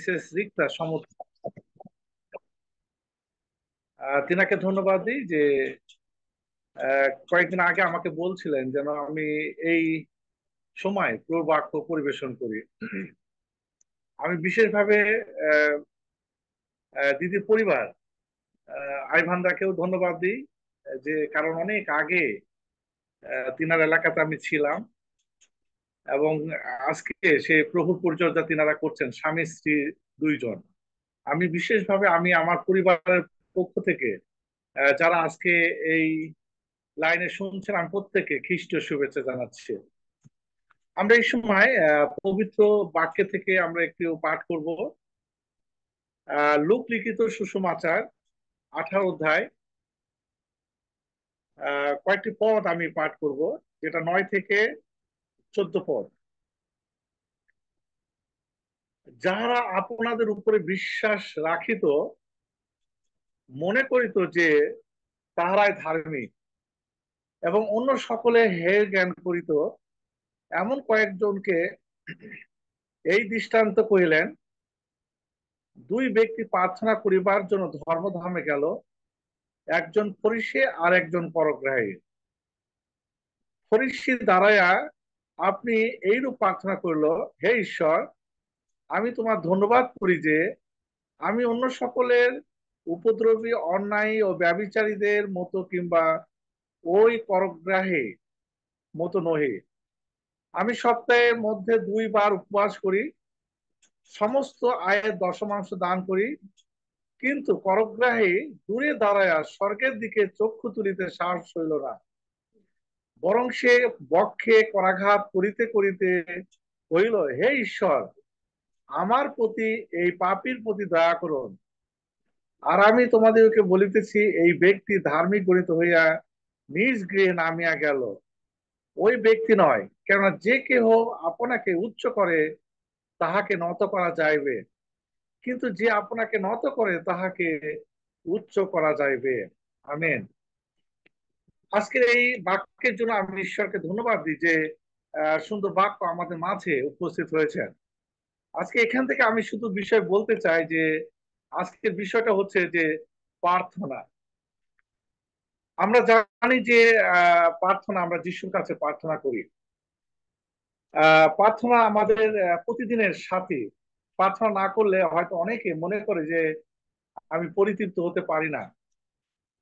Mrs Rikta সমত। তিনাকে ধন্যবাদ দিই যে কয়েকদিন আগে আমাকে বলছিলেন যেন আমি এই সময় প্রবাক্য পরিবেশন করি। আমি বিশেষভাবে আহ, দিদির পরিবার আইভানদাকেও ধন্যবাদ দিই, যে কারণ অনেক আগে তিনার এলাকাতে আমি ছিলাম, এবং আজকে সে প্রভুর পরিচর্যা তিনারা করছেন স্বামী স্ত্রী দুইজন। আমি বিশেষভাবে আমি আমার পরিবারের পক্ষ থেকে যারা আজকে এই লাইনে শুনছেন, আমি প্রত্যেককে খ্রিস্টীয় শুভেচ্ছা জানাচ্ছি। আমরা এই সময় পবিত্র বাক্য থেকে আমরা একটু পাঠ করব। লূক লিখিত সুসমাচার 18 অধ্যায় কয়েকটি পদ আমি পাঠ করব, যেটা 9 থেকে 14 পদ। যাহারা আপনাদের উপরে বিশ্বাস রাখিত, মনে করিত যে তাহারাই ধার্মিক, এবং অন্য সকলে হেয় জ্ঞান করিত, এমন কয়েকজনকে এই দৃষ্টান্ত কহিলেন। দুই ব্যক্তি প্রার্থনা করিবার জন্য ধর্মধামে গেল, একজন ফরিসী আর একজন পরগ্রাহী। ফরিসী দাঁড়াইয়া আপনি এইরূপ প্রার্থনা করিল, হে ঈশ্বর, আমি তোমার ধন্যবাদ করি যে আমি অন্য সকলের উপদ্রবী, অন্যায় ও ব্যভিচারীদের মতো কিংবা ওই পরগ্রাহী মতো নহি। আমি সপ্তাহের মধ্যে 2 বার উপবাস করি, সমস্ত আয়ের দশমাংশ দান করি। কিন্তু পরগ্রাহী দূরে দাঁড়াইয়া স্বর্গের দিকে চক্ষু তুলিতে সাহস হইল না, বরং সে বক্ষে করাঘাত করিতে করিতে কহিল, হে ঈশ্বর, আমার প্রতি এই পাপীর প্রতি দয়া করুন। আর আমি তোমাদেরকে বলিতেছি, এই ব্যক্তি ধার্মিক গণিত হইয়া নিজ গৃহে নামিয়া গেল, ওই ব্যক্তি নয়। কেননা যে কেহ আপনাকে উচ্চ করে তাহাকে নত করা যাইবে, কিন্তু যে আপনাকে নত করে তাহাকে উচ্চ করা যাইবে। আমেন। আজকের এই বাক্যের জন্য আমি ঈশ্বরকে ধন্যবাদ দিই যে সুন্দর বাক্য আমাদের মাঝে উপস্থিত হয়েছে। আজকে এখান থেকে আমি শুধু বিষয় বলতে চাই যে আজকের বিষয়টা হচ্ছে যে প্রার্থনা। আমরা জানি যে প্রার্থনা, আমরা যিশুর কাছে প্রার্থনা করি। প্রার্থনা আমাদের প্রতিদিনের সাথী। প্রার্থনা না করলে হয়তো অনেকে মনে করে যে আমি পরিতৃপ্ত হতে পারি না,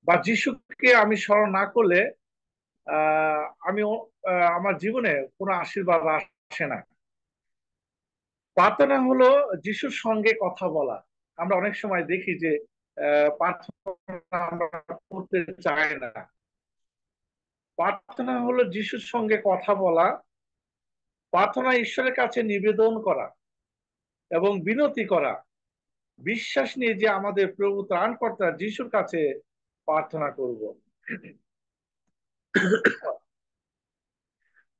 বা যিশুকে আমি স্মরণ না করলে আহ আমি আমার জীবনে কোনো আশীর্বাদ আসে না। প্রার্থনা হলো যিশুর সঙ্গে কথা বলা। আমরা অনেক সময় দেখি যে প্রার্থনা আমরা করতে চাই না। প্রার্থনা হলো যিশুর সঙ্গে কথা বলা। প্রার্থনা ঈশ্বরের কাছে নিবেদন করা এবং বিনতি করা, বিশ্বাস নিয়ে যে আমাদের প্রভু ত্রাণকর্তা যিশুর কাছে প্রার্থনা করব।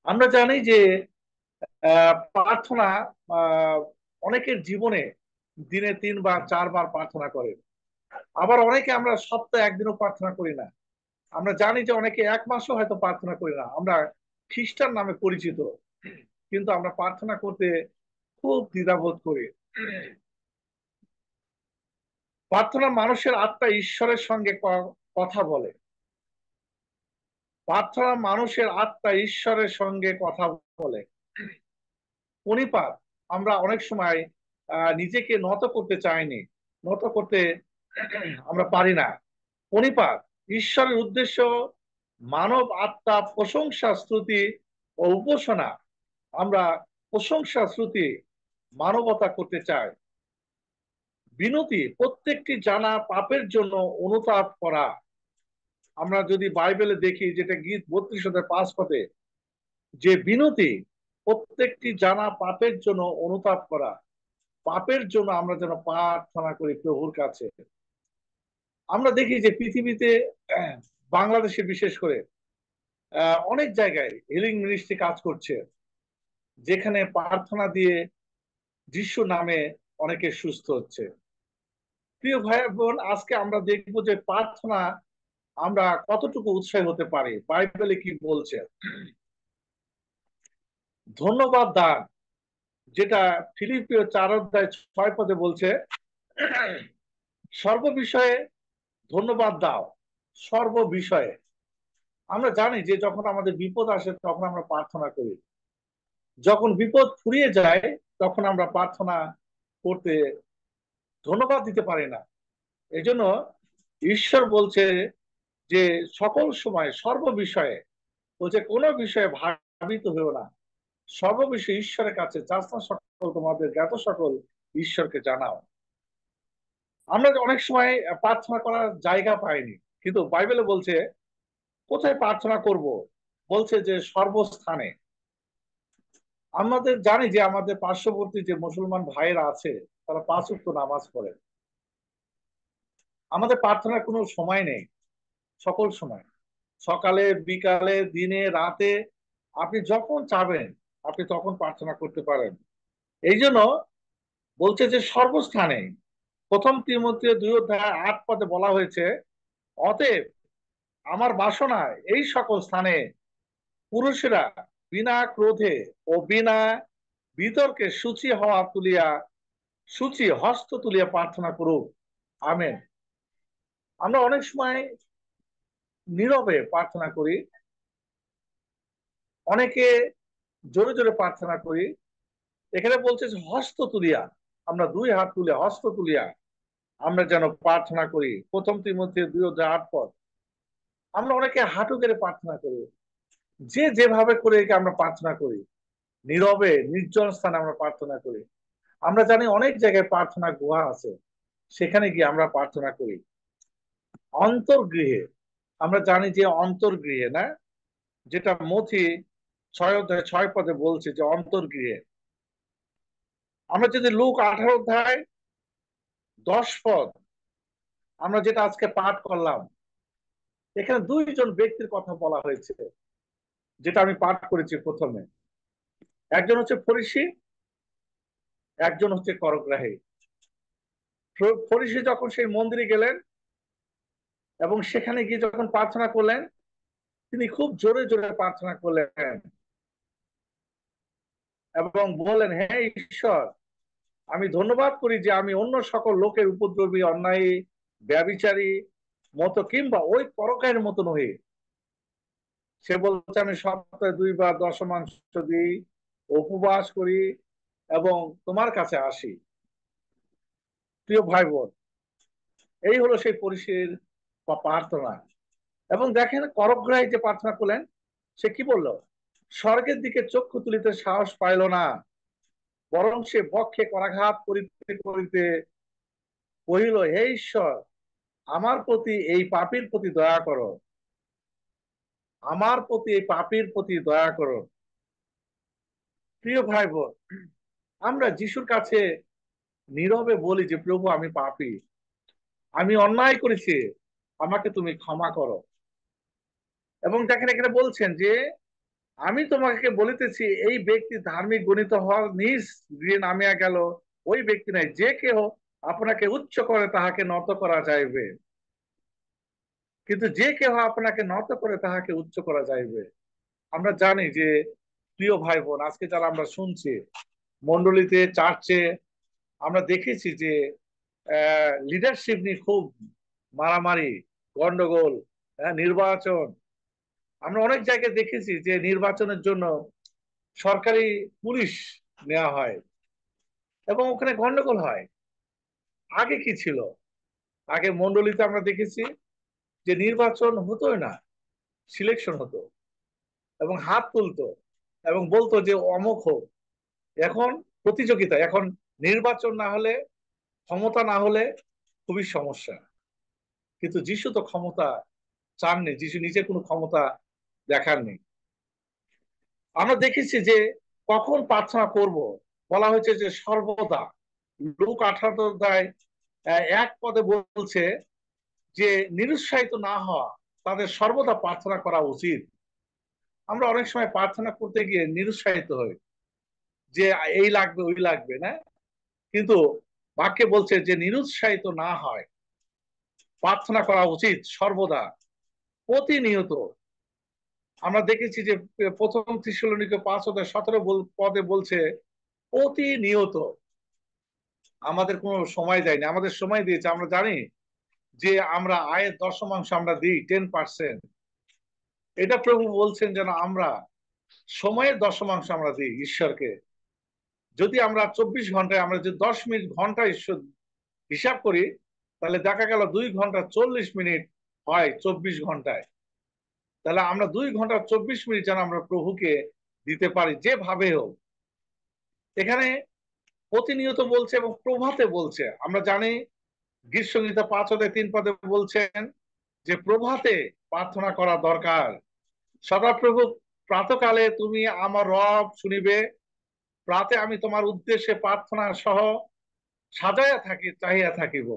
আমরা জানি যে প্রার্থনা অনেকের জীবনে দিনে 3 বার 4 বার প্রার্থনা করে। আবার অনেকে আমরা সপ্তাহে একদিনও প্রার্থনা করি না। আমরা জানি যে অনেকে 1 মাসও হয়তো প্রার্থনা করি না। আমরা খ্রিস্টান নামে পরিচিত, কিন্তু আমরা প্রার্থনা করতে খুব দ্বিধাবোধ করি। প্রার্থনা মানুষের আত্মা ঈশ্বরের সঙ্গে কথা বলে। প্রার্থনা মানুষের আত্মা ঈশ্বরের সঙ্গে কথা বলে। পরিপাত, আমরা অনেক সময় নিজেকে নত করতে চাইনি, নত করতে আমরা পারি না। পরিপাত, ঈশ্বরের উদ্দেশ্য মানব আত্মা প্রশংসা, স্তুতি ও উপাসনা। আমরা প্রশংসা, স্তুতি, মানবতা করতে চাই। বিনতি, প্রত্যেকটি জানা পাপের জন্য অনুতাপ করা। আমরা যদি বাইবেলে দেখি, যেটা গীত 32 অধ্যায় 5 পদে, যে বিনতি প্রত্যেকটি জানা পাপের জন্য অনুতাপ করা। পাপের জন্য আমরা যেন প্রার্থনা করি প্রভুর কাছে। আমরা দেখি যে পৃথিবীতে বাংলাদেশে বিশেষ করে অনেক জায়গায় হিলিং মিনিস্ট্রি কাজ করছে, যেখানে প্রার্থনা দিয়ে যিশু নামে অনেকে সুস্থ হচ্ছে। প্রিয় ভাই বোন, আজকে আমরা দেখব যে প্রার্থনা আমরা কতটুকু উৎসাহী হতে পারি। বাইবেলে কি বলছে? ধন্যবাদ দান, যেটা ফিলিপিও 4 অধ্যায় 6 পদে বলছে, সর্ববিষয়ে ধন্যবাদ দাও। সর্ববিষয়ে। আমরা জানি যে যখন আমাদের বিপদ আসে তখন আমরা প্রার্থনা করি, যখন বিপদ ফুরিয়ে যায় তখন আমরা প্রার্থনা করতে ধন্যবাদ দিতে পারি না। এই জন্য ঈশ্বর বলছে যে সকল সময় সর্ববিষয়ে, বলছে কোনো বিষয়ে ভাবিত হয়েও না, সর্ববিষয়ে ঈশ্বরের কাছে যাচনা সকল তোমাদের জ্ঞাত সকল ঈশ্বরকে জানাও। আমরা অনেক সময় প্রার্থনা করার জায়গা পাইনি, কিন্তু বাইবেলে বলছে কোথায় প্রার্থনা করব, বলছে যে সর্বস্থানে। আমাদের জানি যে আমাদের পার্শ্ববর্তী যে মুসলমান ভাইয়েরা আছে তারা 5 ওয়াক্ত নামাজ পড়ে। আমাদের প্রার্থনার কোনো সময় নেই, সকল সময়, সকালে বিকালে দিনে রাতে, আপনি যখন চাবেন আপনি তখন প্রার্থনা করতে পারেন। এই জন্য বলছে যে সর্বস্থানে। 1 তিমথিও 2 অধ্যায় 8 পদে বলা হয়েছে, অতএব আমার বাসনা এই সকল স্থানে পুরুষেরা বিনা ক্রোধে ও বিনা বিতর্কে সূচি হস্ত তুলিয়া প্রার্থনা করুক। আমেন। আমরা অনেক সময় নীরবে প্রার্থনা করি, অনেকে জোরে জোরে প্রার্থনা করি। এখানে বলছে যে হস্ত তুলিয়া, আমরা 2 হাত তুলে হস্ত তুলিয়া আমরা যেন প্রার্থনা করি। 1 তিমথিও 2 অধ্যায় 8 পদ। আমরা অনেকে হাঁটু গেড়ে প্রার্থনা করি, যে যেভাবে করে আমরা প্রার্থনা করি, নীরবে নির্জন স্থানে আমরা প্রার্থনা করি। আমরা জানি অনেক জায়গায় প্রার্থনা গুহা আছে, সেখানে গিয়ে আমরা প্রার্থনা করি। অন্তর্গৃহে, আমরা জানি যে অন্তর্গৃহে, না, যেটা মথি 6 অধ্যায় 6 পদে বলছে যে অন্তর্গৃহে। আমরা যদি লুক 18 অধ্যায় 10 পদ, আমরা যেটা আজকে পাঠ করলাম, এখানে 2 জন ব্যক্তির কথা বলা হয়েছে, যেটা আমি পাঠ করেছি প্রথমে। একজন হচ্ছে ফরিসি, একজন হচ্ছে করগ্রাহী। ফরিসি যখন সেই মন্দিরে গেলেন এবং সেখানে গিয়ে যখন প্রার্থনা করলেন, তিনি খুব জোরে জোরে প্রার্থনা করলেন এবং বললেন, হে ঈশ্বর, আমি ধন্যবাদ করি যে আমি অন্য সকল লোকের উপদ্রবী, অন্যায়, ব্যভিচারী মতো কিংবা ওই পরকায়ের মতো নহে। সে বলছে আমি সপ্তাহে 2 বার দশমাংশ দিই, উপবাস করি এবং তোমার কাছে আসি। প্রিয় ভাই বোন, এই হলো সেই পরিষের প্রার্থনা। এবং দেখেন করগ্রাহী যে প্রার্থনা করলেন, সে কি বলল? স্বর্গের দিকে চক্ষু তুলিতে সাহস পাইল না, বরং সে বক্ষে করাঘাত করিতে করিতে কহিল, হে ঈশ্বর, আমার প্রতি এই পাপীর প্রতি দয়া করো, আমার প্রতি এই পাপীর প্রতি দয়া করো। প্রিয় ভাই বোন, আমরা যিশুর কাছে নীরবে বলি যে প্রভু আমি পাপী, আমি অন্যায় করেছি, আমাকে তুমি ক্ষমা করো। এবং দেখেন এখানে বলছেন যে আমি তোমাকে বলিতেছি, এই ব্যক্তি ধার্মিক গণিত হওয়ার নিজ গৃহে নামিয়া গেল, ওই ব্যক্তি নাই, যে কেহ আপনাকে উচ্চ করে তাহাকে নত করা যাইবে, কিন্তু যে কেহ আপনাকে নত করে তাহাকে উচ্চ করা যাইবে। আমরা জানি যে প্রিয় ভাই বোন, আজকে যারা আমরা শুনছি মন্ডলীতে, চার্চে, আমরা দেখেছি যে লিডারশিপ নিয়ে খুব মারামারি, গন্ডগোল, নির্বাচন। আমরা অনেক জায়গায় দেখেছি যে নির্বাচনের জন্য সরকারি পুলিশ নেওয়া হয় এবং ওখানে গন্ডগোল হয়। আগে কি ছিল? আগে মন্ডলীতে আমরা দেখেছি যে নির্বাচন হতোই না, সিলেকশন হতো এবং হাত তুলতো এবং বলতো যে অমুক হোক। এখন প্রতিযোগিতা, এখন নির্বাচন না হলে, ক্ষমতা না হলে খুবই সমস্যা। কিন্তু যিশু তো ক্ষমতা চাননি, যিশু নিজে কোনো ক্ষমতা দেখাননি। আমরা দেখেছি যে কখন প্রার্থনা করব, বলা হয়েছে যে সর্বদা। লুক 18 অধ্যায় 1 পদে বলছে যে নিরুৎসাহিত না হওয়া, তাদের সর্বদা প্রার্থনা করা উচিত। আমরা অনেক সময় প্রার্থনা করতে গিয়ে নিরুৎসাহিত হই যে এই লাগবে ওই লাগবে, না, কিন্তু বাক্যে বলছে যে নিরুৎসাহিত না হয়, প্রার্থনা করা উচিত সর্বদা, প্রতিনিয়ত। আমরা দেখেছি যে 1 থিস্সলুনীকে 5 অধ্যায় 17 পদে বলছে প্রতিনিয়ত আমাদের কোনো সময় দেয়নি, আমাদের সময় দিয়েছে। আমরা জানি যে আমরা আয়ের দশমাংশ আমরা দিই, 10%। এটা প্রভু বলছেন যেন আমরা সময়ের দশমাংশ আমরা দিই ঈশ্বরকে। যদি আমরা 24 ঘন্টায় আমরা যদি 10 মিনিট ঘন্টা ঈশ্বর হিসাব করি, তাহলে দেখা গেল 2 ঘন্টা 40 মিনিট হয় 24 ঘন্টায়। তাহলে আমরা 2 ঘন্টা 24 মিনিট যেন আমরা প্রভুকে দিতে পারি যেভাবে হোক। এখানে প্রতিনিয়ত বলছে এবং প্রভাতে বলছে। আমরা জানি গীতসংহিতা 5 অধ্যায় 3 পদে বলছেন যে প্রভাতে প্রার্থনা করা দরকার। সদাপ্রভু, প্রাতকালে তুমি আমার রব শুনিবে, প্রাতে আমি তোমার উদ্দেশ্যে প্রার্থনা সহ সাজাইয়া থাকি চাহিয়া থাকিব।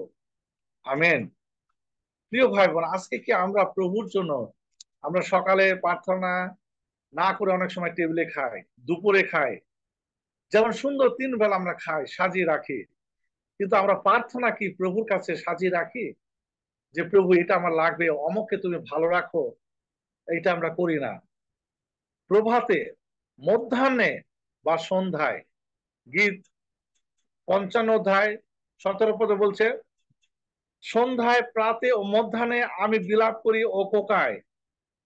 আমেন। প্রিয় ভাই বোন, আজকে কি আমরা প্রভুর জন্য আমরা সকালে প্রার্থনা না করে অনেক সময় টেবিলে খাই, দুপুরে খাই, যেমন সুন্দর 3 বেলা আমরা খাই, সাজিয়ে রাখি, কিন্তু আমরা প্রার্থনা কি প্রভুর কাছে সাজিয়ে রাখি যে প্রভু এটা আমার লাগবে, অমুককে তুমি ভালো রাখো? এটা আমরা করি না। প্রভাতে, মধ্যাহ্নে বা সন্ধ্যায়, গীত 55 অধ্যায় 17 পদে বলছে, সন্ধ্যায় প্রাতে ও মধ্যাহ্নে আমি বিলাপ করি ও কোকায়,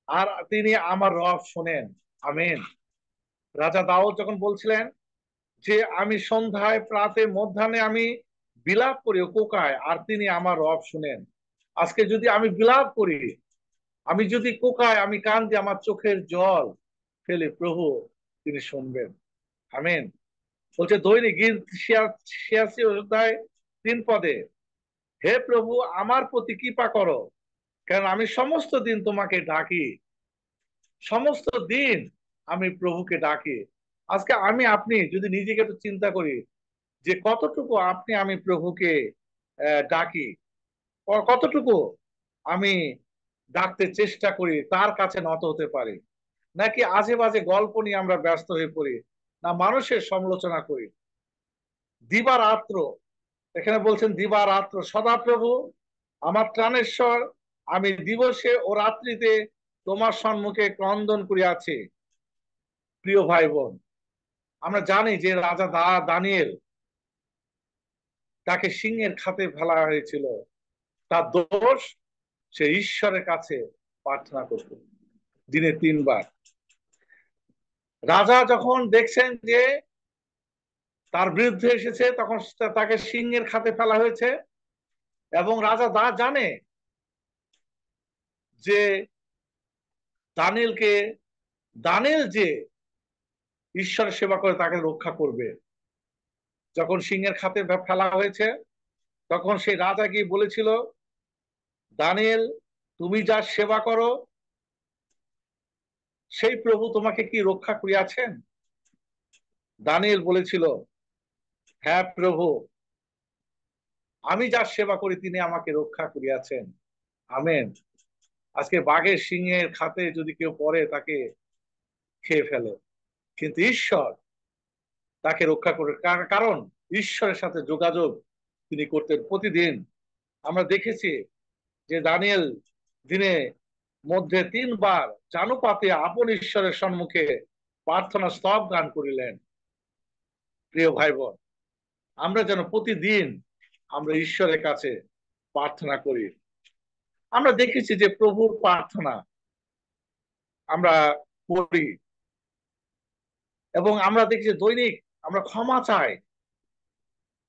আর তিনি আমার রব শোনেন। আমেন। রাজা দাউদ যখন বলছিলেন যে আমি সন্ধ্যায় প্রাতে মধ্যাহ্নে আমি বিলাপ করি ও কোকায়, আর তিনি আমার রব শুনেন। আজকে যদি আমি বিলাপ করি, আমি যদি কোকায়, আমি কান দিয়ে আমার চোখের জল ফেলে, প্রভু তিনি শুনবেন। আমেন। বলছে দৈনিক গীত 86 অধ্যায় 3 পদে, হে প্রভু আমার প্রতি কৃপা করো, কারণ আমি সমস্ত দিন তোমাকে ডাকি। সমস্ত দিন আমি প্রভুকে ডাকি। আজকে আমি আপনি যদি নিজেকে একটু চিন্তা করি যে কতটুকু আপনি আমি প্রভুকে ডাকি, কতটুকু আমি ডাকতে চেষ্টা করি, তার কাছে নত হতে পারি, নাকি আজে বাজে গল্প নিয়ে আমরা ব্যস্ত হয়ে পড়ি, না মানুষের সমালোচনা করি দিবা রাত্র। এখানে বলছেন দিবা রাত্র সদাপ্রভু আমার ত্রাণেশ্বর, আমি দিবসে ও রাত্রিতে তোমার সম্মুখে ক্রন্দন করিয়াছি। প্রিয় ভাই বোন, আমরা জানি যে রাজা দানিয়েল, তাকে সিংহের খাতে ফেলা হয়েছিল। তার দোষ, সে ঈশ্বরের কাছে প্রার্থনা করত দিনে 3 বার। রাজা যখন দেখছেন যে তার বিরুদ্ধে এসেছে, তখন তাকে সিংহের খাতে ফেলা হয়েছে। এবং রাজা জানে যে দানিয়েলকে, দানিয়েল যে ঈশ্বরের সেবা করে তাকে রক্ষা করবে। যখন সিংহের খাতে ফেলা হয়েছে, তখন সেই রাজা গিয়ে বলেছিল, দানিয়েল তুমি যার সেবা করো সেই প্রভু তোমাকে কি রক্ষা করিয়াছেন? দানিয়েল বলেছিল, হ্যাঁ প্রভু, আমি যার সেবা করি তিনি আমাকে রক্ষা করিয়াছেন। আমেন। আজকে বাঘের সিংহের খাতে যদি কেউ পড়ে, তাকে খেয়ে ফেলে, কিন্তু ঈশ্বর তাকে রক্ষা করে, কারণ ঈশ্বরের সাথে যোগাযোগ তিনি করতেন প্রতিদিন। আমরা দেখেছি যে দানিয়েল দিনে মধ্যে 3 বার জানুপাতে আপন ঈশ্বরের সম্মুখে প্রার্থনা স্তব গান করিলেন। প্রিয় ভাই বোন, আমরা যেন প্রতিদিন আমরা ঈশ্বরের কাছে প্রার্থনা করি। আমরা দেখেছি যে প্রভুর প্রার্থনা আমরা করি, এবং আমরা দেখছি দৈনিক আমরা ক্ষমা চাই।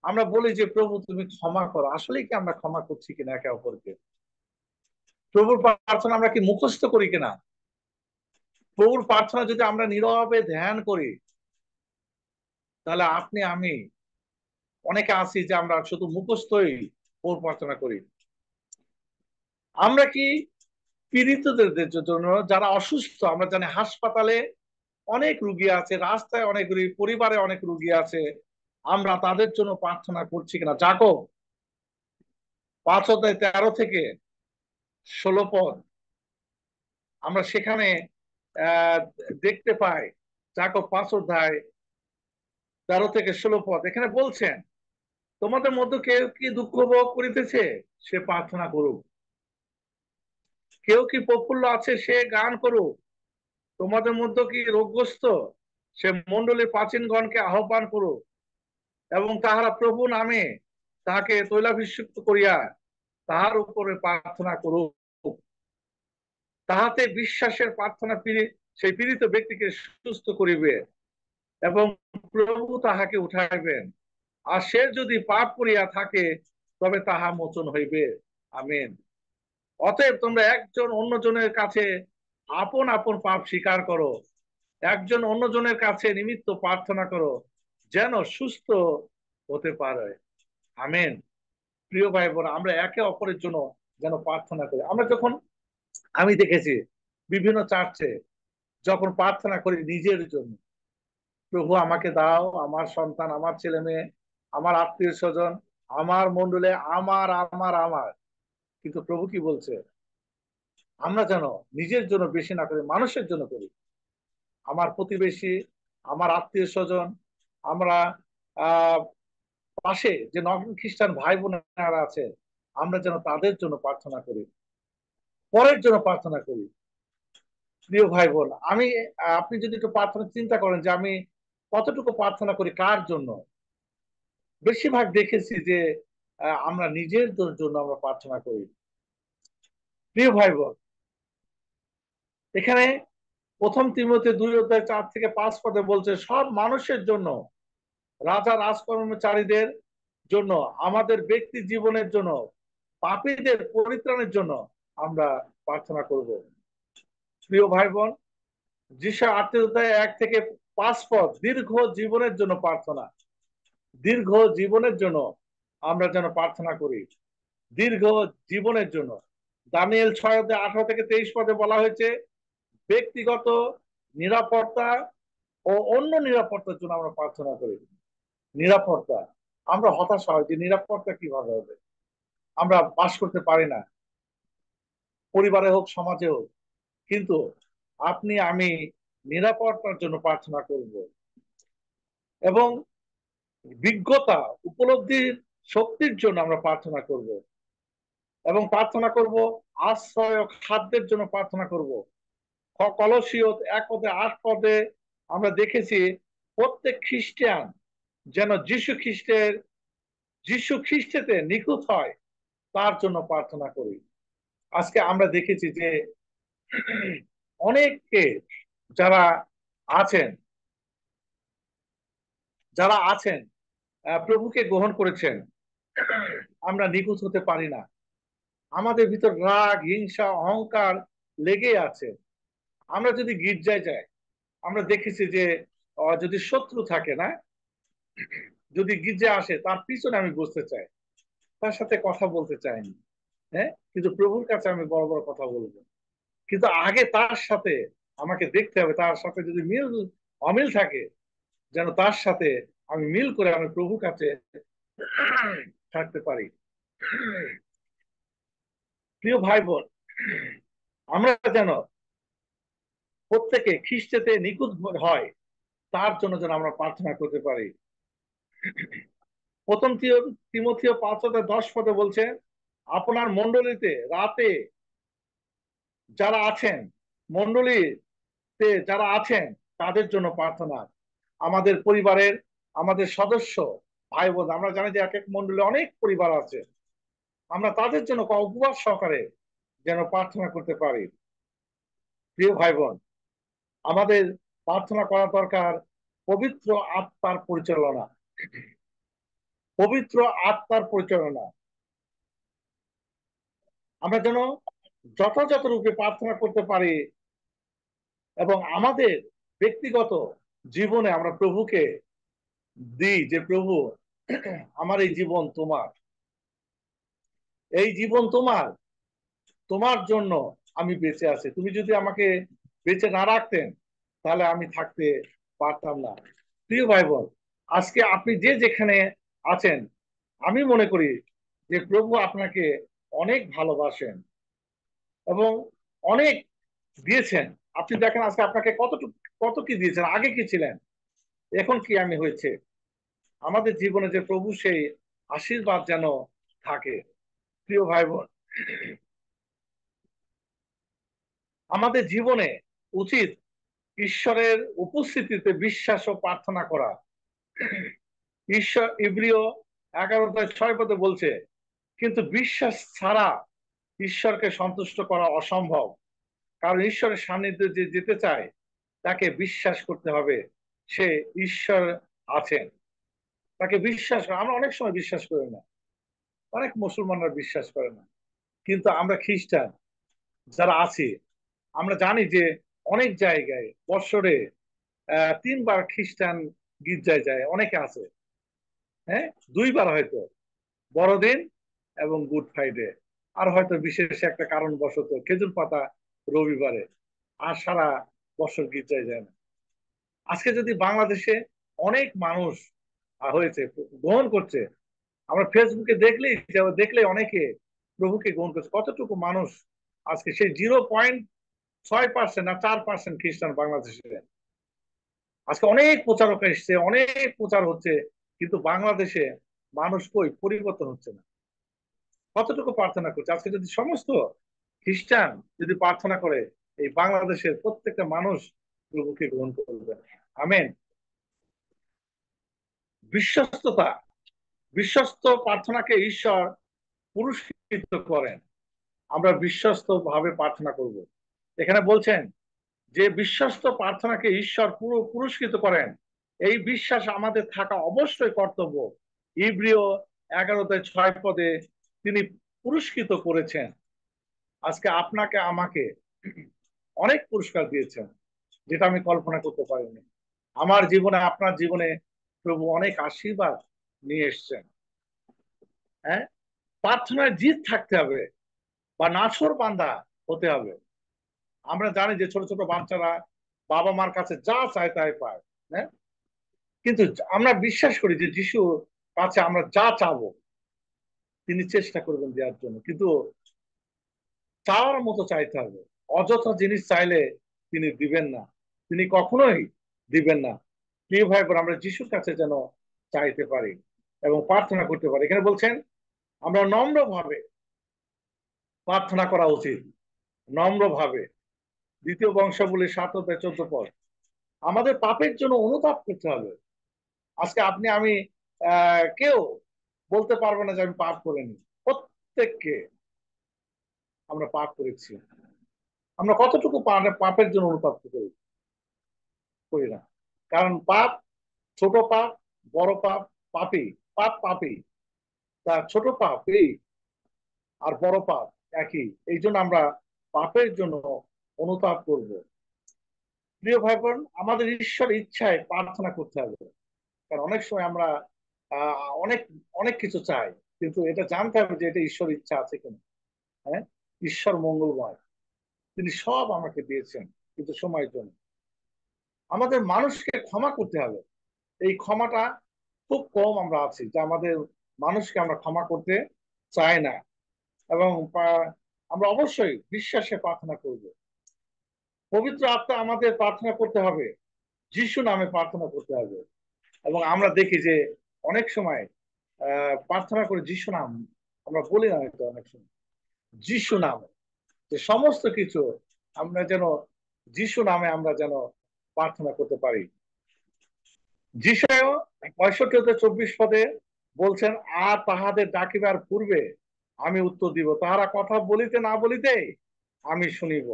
আমরা বলি যে প্রভু তুমি ক্ষমা করো, আসলে কি আমরা ক্ষমা করছি কিনা একে অপরকে? প্রভুর প্রার্থনা আমরা কি মুখস্থ করি কিনা? প্রভুর প্রার্থনা যদি আমরা নীরবে ধ্যান করি, তাহলে আপনি আমি অনেকে আছি যে আমরা শুধু মুখস্থই প্রভুর প্রার্থনা করি। আমরা কি পীড়িতদের জন্য, যারা অসুস্থ, আমরা জানি হাসপাতালে অনেক রুগী আছে, রাস্তায় অনেক রুগী, পরিবারে অনেক রুগী আছে, আমরা তাদের জন্য প্রার্থনা করছি কিনা? যাকব 5 অধ্যায় 13 থেকে 16 পদ, আমরা সেখানে আহ দেখতে পাই। যাকব 5 অধ্যায় 13 থেকে 16 পদ, এখানে বলছেন, তোমাদের মধ্যে কেউ কি দুঃখ ভোগ করিতেছে, সে প্রার্থনা করুক। কেউ কি প্রফুল্ল আছে, সে গান করুক। তোমাদের মধ্যে কি রোগগ্রস্ত, সে মণ্ডলীর প্রাচীনগণকে আহ্বান করুক এবং তাহারা প্রভু নামে তাহাকে তৈলাভিষিক্ত করিয়া তাহার উপরে প্রার্থনা করুক। তাহাতে বিশ্বাসের প্রার্থনা সেই পীড়িত ব্যক্তিকে সুস্থ করিবে এবং প্রভু তাহাকে উঠাইবেন। আর সে যদি পাপ করিয়া থাকে তবে তাহা মোচন হইবে। আমিন। অতএব তোমরা একজন অন্যজনের কাছে আপন আপন পাপ স্বীকার করো, একজন অন্যজনের কাছে নিমিত্ত প্রার্থনা করো, যেন সুস্থ হতে পারে। আমেন। প্রিয় ভাই বোন, আমরা একে অপরের জন্য যেন প্রার্থনা করি। আমি দেখেছি বিভিন্ন চার্চে যখন প্রার্থনা করি নিজের জন্য, প্রভু আমাকে দাও, আমার সন্তান, আমার ছেলে মেয়ে, আমার আত্মীয় স্বজন, আমার মন্ডলে, আমার আমার আমার কিন্তু প্রভু কি বলছে? আমরা যেন নিজের জন্য বেশি না করি, মানুষের জন্য করি। আমার প্রতিবেশী, আমার আত্মীয় স্বজন, আমরা আহ পাশে যে নন খ্রিস্টান ভাই বোনেরা আছে, আমরা যেন তাদের জন্য প্রার্থনা করি, পরের জন্য প্রার্থনা করি। প্রিয় ভাই বোন, আপনি যদি একটু প্রার্থনা চিন্তা করেন যে আমি কতটুকু প্রার্থনা করি কার জন্য, বেশিরভাগ দেখেছি যে আমরা নিজের জন্য আমরা প্রার্থনা করি। প্রিয় ভাই বোন, এখানে প্রথম তিমোথেও 2:4-5 বলছে সব মানুষের জন্য, রাজা রাজকর্মচারীদের জন্য, আমাদের ব্যক্তি জীবনের জন্য, পাপীদের পরিত্রাণের জন্য আমরা প্রার্থনা করব। প্রিয় ভাই বোন, যিশা 8-1-5 দীর্ঘ জীবনের জন্য প্রার্থনা, দীর্ঘ জীবনের জন্য আমরা যেন প্রার্থনা করি, দীর্ঘ জীবনের জন্য। দানিয়েল 6:18-23 বলা হয়েছে ব্যক্তিগত নিরাপত্তা ও অন্য নিরাপত্তার জন্য আমরা প্রার্থনা করি। নিরাপত্তা, আমরা হতাশা হয় যে নিরাপত্তা কিভাবে হবে, আমরা বাস করতে পারি না, পরিবারে হোক সমাজে হোক, কিন্তু আপনি আমি নিরাপত্তার জন্য প্রার্থনা করব এবং বিজ্ঞতা উপলব্ধির শক্তির জন্য আমরা প্রার্থনা করব এবং প্রার্থনা করব আশ্রয় ও খাদ্যের জন্য প্রার্থনা করব। কলসীয় 1:8 আমরা দেখেছি প্রত্যেক খ্রিস্টান যেন যিশু খ্রিস্টেতে নিখুঁত হয় তার জন্য প্রার্থনা করি। আজকে আমরা দেখেছি যে অনেককে যারা আছেন যারা আছেন প্রভুকে গ্রহণ করেছেন, আমরা নিখুঁত হতে পারি না, আমাদের ভিতর রাগ, হিংসা, অহংকার লেগে আছে। আমরা যদি গির্জায় যাই, আমরা দেখেছি যে যদি শত্রু থাকে না, যদি গির্জা আসে তার পিছনে আমি বসতে চাই, তার সাথে কথা বলতে চাইনি, হ্যাঁ, কিন্তু প্রভুর কাছে আমি বড় বড় কথা বলবো, কিন্তু আগে তার সাথে আমাকে দেখতে হবে, তার সাথে যদি অমিল থাকে, যেন তার সাথে আমি মিল করে আমি প্রভুর কাছে থাকতে পারি। প্রিয় ভাই বোন, আমরা যেন প্রত্যেকে খ্রিস্টেতে নিখুঁত হয় তার জন্য যেন আমরা প্রার্থনা করতে পারি। প্রথম তিমথিও 5:10 বলছে আপনার মণ্ডলীতে রাতে যারা আছেন, মণ্ডলীতে যারা আছেন তাদের জন্য প্রার্থনা। আমাদের পরিবারের, আমাদের সদস্য ভাই বোন, আমরা জানি যে এক এক মণ্ডলে অনেক পরিবার আছে, আমরা তাদের জন্য উপবাস সহকারে যেন প্রার্থনা করতে পারি। প্রিয় ভাই বোন, আমাদের প্রার্থনা করা দরকার পবিত্র আত্মার পরিচালনা, পবিত্র আত্মার পরিচালনা। আমরা যেন যথাযথ রূপে প্রার্থনা করতে পারি এবং আমাদের ব্যক্তিগত জীবনে আমরা প্রভুকে দিই যে প্রভু আমার এই জীবন তোমার, এই জীবন তোমার, তোমার জন্য আমি বেঁচে আছি, তুমি যদি আমাকে বেঁচে না রাখতেন তাহলে আমি থাকতে পারতাম না। প্রিয় ভাই বোন, আজকে আপনি যে যেখানে আছেন, আমি মনে করি যে প্রভু আপনাকে অনেক ভালোবাসেন এবং অনেক দিয়েছেন। আপনি দেখেন আজকে আপনাকে কত কি দিয়েছেন, আগে কি ছিলেন, এখন কি আমি হয়েছে। আমাদের জীবনে যে প্রভু সেই আশীর্বাদ যেন থাকে। প্রিয় ভাই বোন, আমাদের জীবনে উচিত ঈশ্বরের উপস্থিতিতে বিশ্বাস ও প্রার্থনা করা। ঈশ্বর ইব্রিয় 11:6 বলছে, কিন্তু বিশ্বাস ছাড়া ঈশ্বরকে সন্তুষ্ট করা অসম্ভব। কারণ ঈশ্বরের সান্নিধ্যে যে যেতে চায় তাকে বিশ্বাস করতে হবে সে ঈশ্বর আছেন। তাকে বিশ্বাস আমরা অনেক সময় বিশ্বাস করি না, অনেক মুসলমানরা বিশ্বাস করে না, কিন্তু আমরা খ্রিস্টান যারা আছি আমরা জানি যে অনেক জায়গায় বৎসরে 3 বার খ্রিস্টান গির্জায় যায়, অনেকে আছে। হ্যাঁ, 2 বার হয়তো, বড়দিন এবং গুড ফ্রাইডে, আর হয়তো বিশেষ একটা কারণবশত খেজুর পাতা রবিবারে, আর সারা বছর গির্জায় যায় না। আজকে যদি বাংলাদেশে অনেক মানুষ হয়েছে, গ্রহণ করছে, আমরা ফেসবুকে দেখলেই অনেকে প্রভুকে গ্রহণ করছে। কতটুকু মানুষ আজকে সেই 0.6% না 4% খ্রিস্টান বাংলাদেশে। আজকে অনেক প্রচারক এসছে, অনেক প্রচার হচ্ছে, কিন্তু বাংলাদেশে মানুষ কই পরিবর্তন হচ্ছে না। কতটুকু প্রার্থনা করছে? আজকে যদি সমস্ত খ্রিস্টান যদি প্রার্থনা করে, এই বাংলাদেশের প্রত্যেকটা মানুষ প্রভুকে গ্রহণ করবে। আমেন। বিশ্বস্ততা, বিশ্বস্ত প্রার্থনাকে ঈশ্বর পুরস্কৃত করেন। আমরা বিশ্বস্ত ভাবে প্রার্থনা করব। এখানে বলছেন যে বিশ্বস্ত প্রার্থনাকে ঈশ্বর পুরস্কৃত করেন, এই বিশ্বাস আমাদের থাকা অবশ্যই কর্তব্য। ইব্রিয় 11:6 তিনি পুরস্কৃত করেছেন। আজকে আপনাকে আমাকে অনেক পুরস্কার দিয়েছেন, যেটা আমি কল্পনা করতে পারিনি। আমার জীবনে, আপনার জীবনে প্রভু অনেক আশীর্বাদ নিয়ে এসছেন। হ্যাঁ, প্রার্থনায় জিদ থাকতে হবে, বা নাছোড় বান্দা হতে হবে। আমরা জানি যে ছোট ছোট বাচ্চারা বাবা মার কাছে যা চায় তাই পায়। হ্যাঁ, কিন্তু আমরা বিশ্বাস করি যে যিশু কাছে আমরা যা চাবো তিনি চেষ্টা করবেন দেওয়ার জন্য, কিন্তু চাওয়ার মতো চাইতে হবে। অযথা জিনিস চাইলে তিনি দিবেন না, তিনি কখনোই দিবেন না। প্রিয় ভাই বোন, আমরা যিশুর কাছে যেন চাইতে পারি এবং প্রার্থনা করতে পারি। এখানে বলছেন আমরা নম্র ভাবে প্রার্থনা করা উচিত, নম্র ভাবে। 2 বংশাবলী 7:14 আমাদের পাপের জন্য অনুতাপ করতে হবে। আজকে আপনি আমি কেউ বলতে পারবে না যে আমি পাপ করিনি। প্রত্যেককে আমরা পাপ করেছি। আমরা কতটুকু পাপের জন্য অনুতাপ করি? করি না। কারণ পাপ, ছোট পাপ, বড় পাপ, পাপই। পাপ পাপই, তা ছোট পাপ এই আর বড় পাপ একই। এই জন্য আমরা পাপের জন্য অনুতাপ করব। প্রিয় ভাই বোন, আমাদের ঈশ্বর ইচ্ছায় প্রার্থনা করতে হবে। কারণ অনেক সময় আমরা অনেক অনেক কিছু চাই, কিন্তু এটা জানতে হবে যে এটা ঈশ্বর ইচ্ছা আছে কিনা। হ্যাঁ, ঈশ্বর মঙ্গলময়, তিনি সব আমাকে দিয়েছেন কিন্তু সময়ের জন্য। আমাদের মানুষকে ক্ষমা করতে হবে। এই ক্ষমাটা খুব কম আমরা আছি, যে আমাদের মানুষকে আমরা ক্ষমা করতে চাই না। এবং আমরা অবশ্যই বিশ্বাসে প্রার্থনা করব। পবিত্র আত্মা আমাদের প্রার্থনা করতে হবে, যিশু নামে প্রার্থনা করতে হবে। এবং আমরা দেখি যে অনেক সময় প্রার্থনা করে যিশু নাম আমরা বলি না, হয়তো অনেক সময় যিশু নামে, যে সমস্ত কিছু আমরা যেন যিশু নামে আমরা যেন প্রার্থনা করতে পারি। যিশায় 65:24 বলছেন, আর তাহাদের ডাকিবার পূর্বে আমি উত্তর দিব, তাহারা কথা বলিতে না বলিতে আমি শুনিব।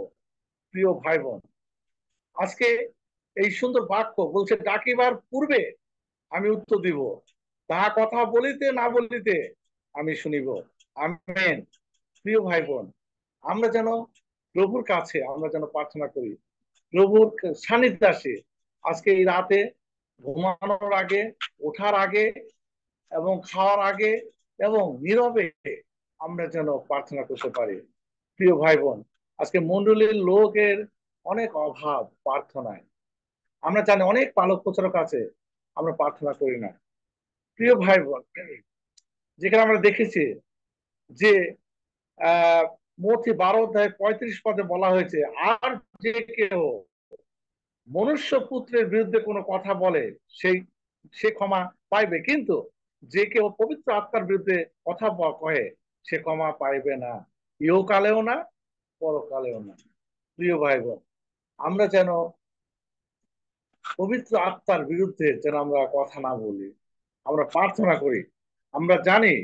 প্রিয় ভাই বোন, আজকে এই সুন্দর বাক্য বলছে, ডাকিবার পূর্বে আমি উত্তর দিব, তাহা কথা বলিতে না বলিতে আমি শুনিব। আমেন। প্রিয় ভাই বোন, আমরা যেন প্রভুর কাছে আমরা যেন প্রার্থনা করি, প্রভুর সান্নিধ্যে আসে। আজকে এই রাতে ঘুমানোর আগে, ওঠার আগে এবং খাওয়ার আগে এবং নীরবে আমরা যেন প্রার্থনা করতে পারি। প্রিয় ভাই বোন, আজকে মন্ডলীর লোকের অনেক অভাব প্রার্থনায়। আমরা জানি অনেক পালক প্রচারক আছে, আমরা প্রার্থনা করি না। প্রিয় ভাই বোন, যেখানে আমরা দেখেছি যে আহ মথি 12:35 বলা হয়েছে, আর যে কেউ মনুষ্য পুত্রের বিরুদ্ধে কোনো কথা বলে সেই সে ক্ষমা পাইবে, কিন্তু যে কেউ পবিত্র আত্মার বিরুদ্ধে কথা কহে সে ক্ষমা পাইবে না, ইহকালেও না, পরকালেও না। প্রিয় ভাই বোন, আমরা যেন পবিত্র আত্মার বিরুদ্ধে যেন আমরা কথা না বলি। আমরা প্রার্থনা করি, আমরা জানি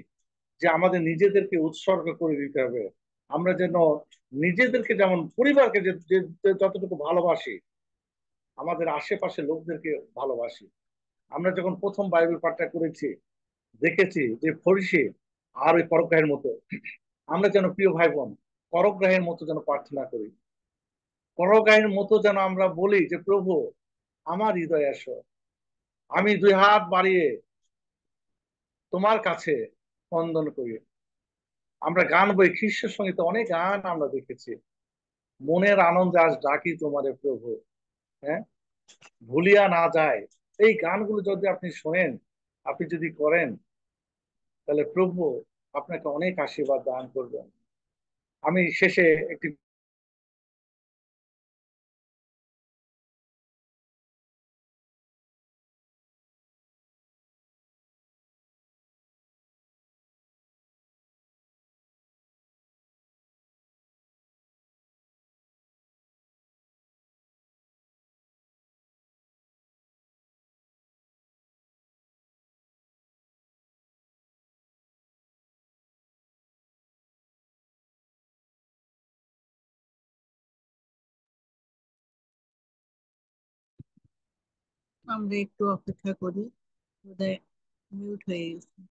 যে আমাদের নিজেদেরকে উৎসর্গ করে দিতে হবে। আমরা যেন নিজেদেরকে যেমন পরিবারকে যতটুকু ভালোবাসি, আমাদের আশেপাশে লোকদেরকে ভালোবাসি। আমরা যখন প্রথম বাইবেল পাঠটা করেছি, দেখেছি যে ফরিসি আর ওই পরগ্রাহের মতো, আমরা যেন প্রিয় ভাই বোন পরগ্রাহের মতো যেন প্রার্থনা করি। পরগ্রাহের মতো যেন আমরা বলি যে প্রভু আমার হৃদয়ে এসো, আমি দুই হাত বাড়িয়ে তোমার কাছে বন্দন করি। আমরা গান বই, খ্রিস্ট সঙ্গীতে অনেক গান আমরা দেখেছি, মনের আনন্দে আজ ডাকি তোমারে প্রভু। হ্যাঁ, ভুলিয়া না যায়। এই গানগুলো যদি আপনি শোনেন, আপনি যদি করেন, তাহলে প্রভু আপনাকে অনেক আশীর্বাদ দান করবেন। আমি শেষে একটি আমরা একটু অপেক্ষা করি, বোধহয় মিউট হয়ে গেছে।